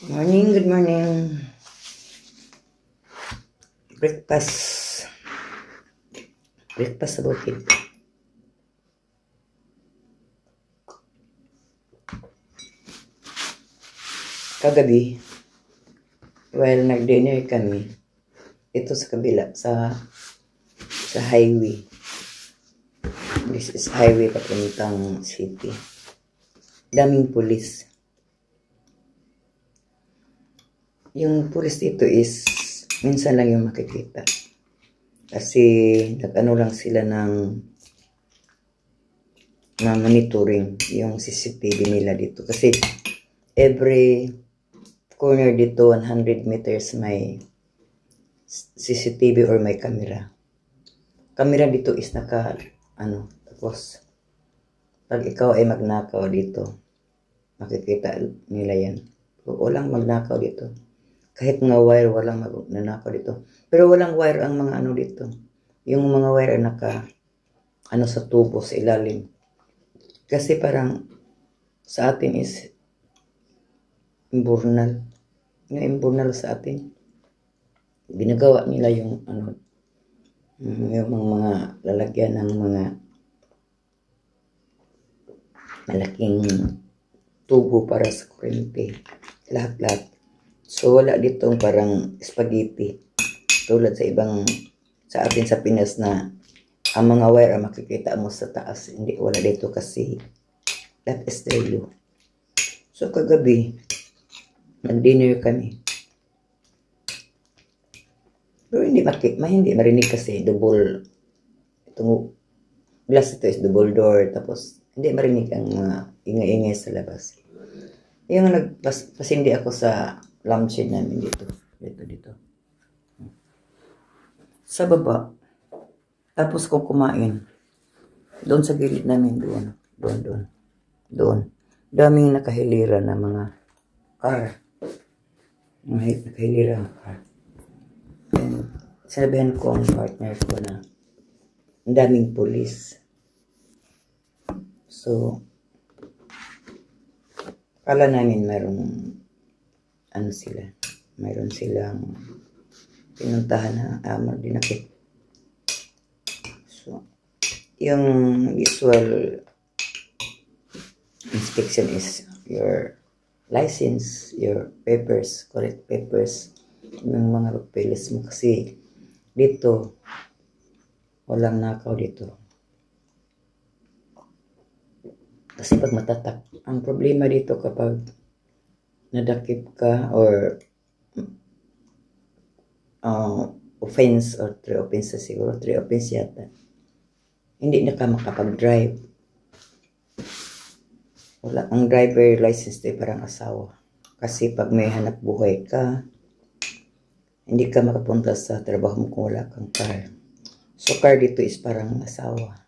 Morning, good morning. Breakfast. Breakfast sa bukid. Kagabi, while nag-dinner kami, ito sa kabila, sa highway. This is highway papuntang city. Daming pulis. Yung pulis dito is minsan lang yung makikita. Kasi nag-ano lang sila ng monitoring yung CCTV nila dito. Kasi every corner dito, 100 meters may CCTV or may camera. Camera dito is tapos pag ikaw ay magnakaw dito, makikita nila yan. Walang magnakaw dito. Kahit nga wire, walang magnanakaw dito. Pero walang wire ang mga dito. Yung mga wire ay sa tubo, sa ilalim. Kasi parang sa atin is imburnal. Yung imburnal sa atin. Ginagawa nila yung yung mga lalagyan ng mga malaking tubo para sa kuryente. Lahat-lahat. So, wala ditong parang spaghetti. Tulad sa atin sa Pinas na ang mga wire makikita mo sa taas. Hindi, wala dito kasi that is stereo. So, kagabi, nag-dinner kami. Pero hindi marinig kasi double. Itong glass ito is double door. Tapos, hindi marinig ang ingay-ingay sa labas. Yung nagpasindi ako sa lampshade namin dito. Sa baba. Tapos ko kumain. Doon sa gilid namin, doon. Daming nakahilira na mga car. Nakahilira ng car. And sinabihan ko ang partner ko na ang daming pulis. So, kala namin mayroon silang pinuntahan na dinakip. So, yung usual inspection is your license, your papers, correct papers, yung mga papeles mo. Kasi dito, walang nakaw dito. Kasi pag matatak, ang problema dito kapag nadakip ka or offense or 3 offenses siguro, 3 offense yata, hindi na ka makapag-drive. Wala, ang driver license ay parang asawa. Kasi pag may hanap buhay ka, hindi ka makapunta sa trabaho mo kung wala kang car. So car dito is parang asawa.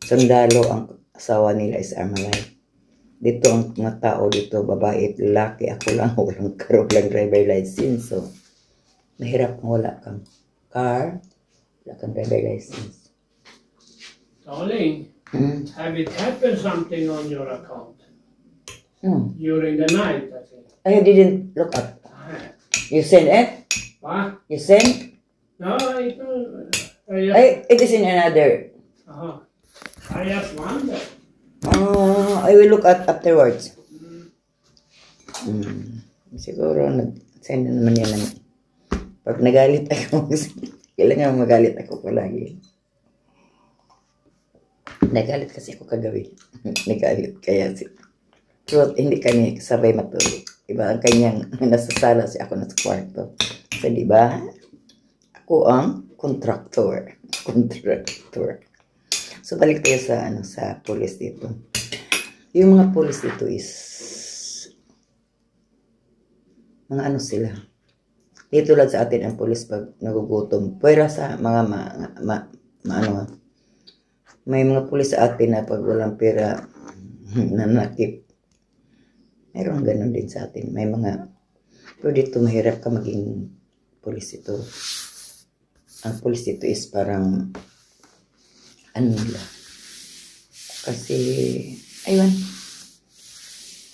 Sundalo, ang asawa nila is Armalite. Dito ang mga tao dito, babae at lalaki. Ako lang, walang car, walang driver license. So, mahirap kung wala kang car, wala kang driver license. Darling, have it happened something on your account? During the night, I think. I didn't look up. You sent it? What? You sent? No, It is in another. I just wonder. I will look at afterwards. Siguro nag-send na naman yan. Pag nagalit ako, kailangan magalit ako palagi. Nagalit kasi ako kagabi. Nagalit kaya pero hindi kami sabay matulog. Diba ang kanyang nasa sala, ako nasa kwarto. So diba, ako ang contractor. So balik tayo sa police dito. Yung mga police dito is mga sila. Dito lang sa atin ang police pag nagugutom. Pero sa mga may mga police sa atin na pag walang pera nanakip. Mayroong ganun din sa atin. May mga, pero dito mahirap ka maging police ito. Ang police dito is parang nila. Kasi, ayun,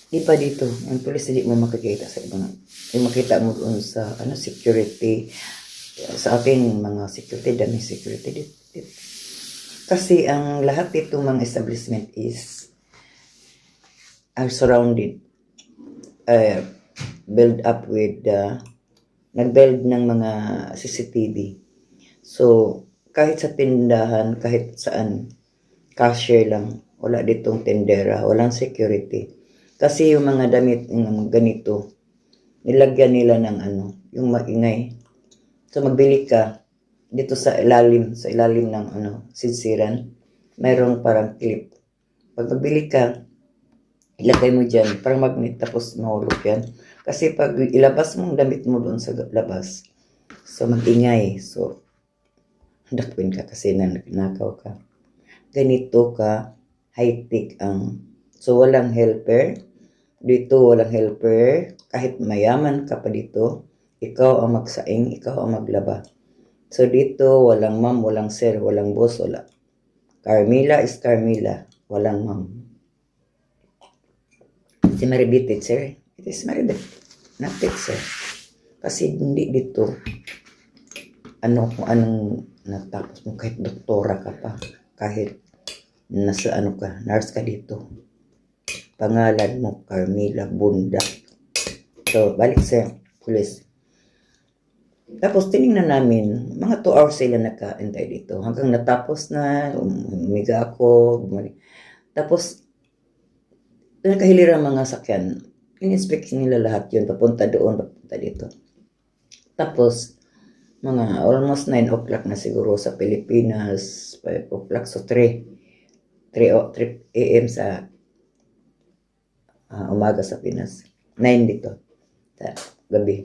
Di pa dito, ang pulis hindi mo makikita sa ibang, yung makita mo doon sa security, sa ating mga security, daming security dito. Kasi ang lahat itong mga establishment are surrounded, build up with, nag-build ng mga CCTV. So, kahit sa tindahan, kahit saan, cashier lang, wala ditong tendera, walang security. Kasi yung mga damit, yung ganito, nilagyan nila ng yung maingay. So, magbili ka, dito sa ilalim ng sinsiran, mayroong parang clip. Pag magbili ka, ilagay mo dyan, parang magnet, tapos mahulog yan. Kasi pag ilabas mo ang damit mo doon sa labas, so mag-ingay. So, dakwin ka kasi nakaw ka. Ganito ka, high-tech so walang helper. Dito walang helper. Kahit mayaman ka pa dito, ikaw ang magsaing, ikaw ang maglaba. So dito, walang ma'am, walang sir, walang boss, wala. Carmila is Carmila, walang ma'am. Si Maribit, sir. It is Maribit. Not it, sir. Kasi hindi dito, kung anong natapos mo, kahit doktora ka pa, kahit nasa nurse ka dito. Pangalan mo, Carmila Bunda. So, balik sa police. Tapos, tinignan namin, mga 2 hours sila nakaintay dito. Hanggang natapos na, umiga ako, bumalik. Tapos, nakahilira mga sakyan. In-inspect nila lahat yun, papunta doon, papunta dito. Tapos, mga almost 9 o'clock na siguro sa Pilipinas, 5 o'clock, so 3 a.m. sa umaga sa Pinas. 9 dito, sa gabi.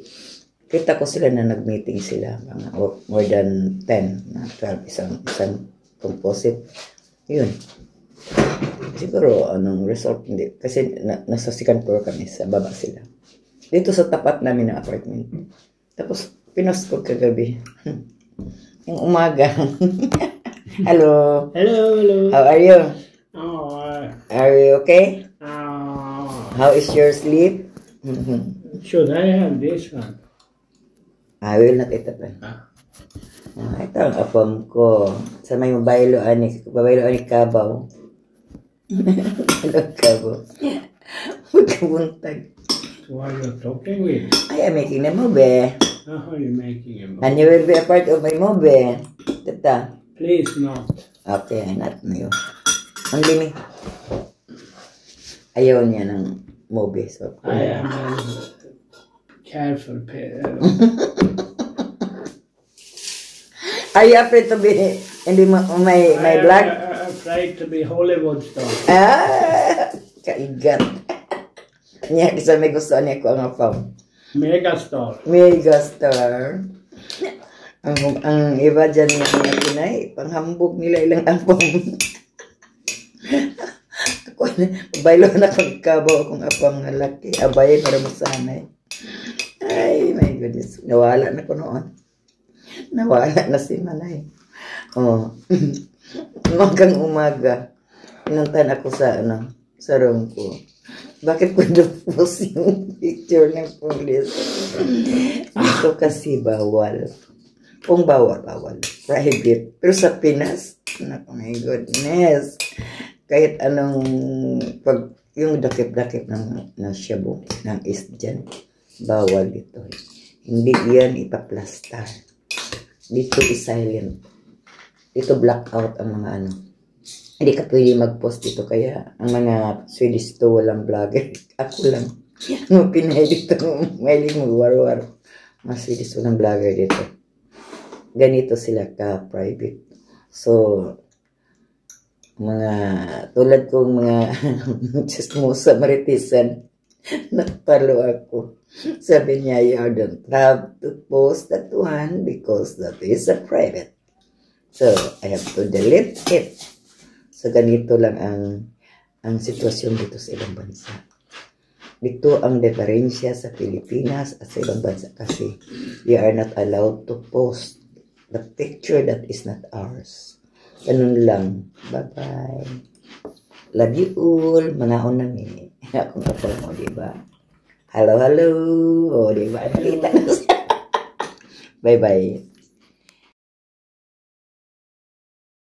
Kita ko sila na nag-meeting sila, mga more than 10, 12, isang composite. Yun. Siguro, result, hindi. Kasi nasa second floor kami, sa baba sila. Dito sa tapat namin ng apartment. Tapos, pinost ko kagabi. Yung umaga. Hello. Hello. How are you? Oh, Are you okay? How is your sleep? should I have this one? I will not eat it. Ito ang apam ko. Sa may mabaylo ani kabaw. Kabaw. Magkabuntag. Who are you talking with? I am making a movie. How are you making a movie? And you will be a part of my movie. Tata. Please not. Okay, not you. Only me. Ayaw niya ng movie. So, I am careful. Are you afraid to be in my blog? Afraid to be Hollywood star. Kaigat. Niya, isa may gusto niya ko ang apam. Megastar. Megastar. Ang iba dyan ng mga Pinay, panghambog nila ilang apam. Ako, baylo na kong kabaw akong apam nga laki. Abay para masanay. Ay, my goodness. Nawala na ko noon. Nawala na si Manay. Magang umaga, pinuntan ako sa room ko. Bakit ko na-post yung picture ng police? Ito kasi bawal. Kung bawal. Private. Pero sa Pinas, oh my goodness. Kahit yung dakip-dakip ng shabu, ng is dyan, bawal dito. Hindi yan ipaplastar. Dito is silent. Dito blackout ang mga Hindi ka pwede mag-post dito. Kaya ang mga Swedish to walang vlogger. Ako lang. Mga Pinay dito. Mahilig mag-war-war. Mga Swedish walang vlogger dito. Ganito sila ka-private. So, mga tulad kong mga chismosa maritisan, nagpalo ako. Sabi niya, you don't have to post that one because that is a private. So, I have to delete it. So, ganito lang ang sitwasyon dito sa ibang bansa. Dito ang diferensya sa Pilipinas at sa ibang bansa kasi we are not allowed to post the picture that is not ours. Ganun lang. Bye-bye. Love you all. Manaon na mi. Akong kapal mo, diba? Hello, hello. O, diba? Nakita na siya. Bye-bye.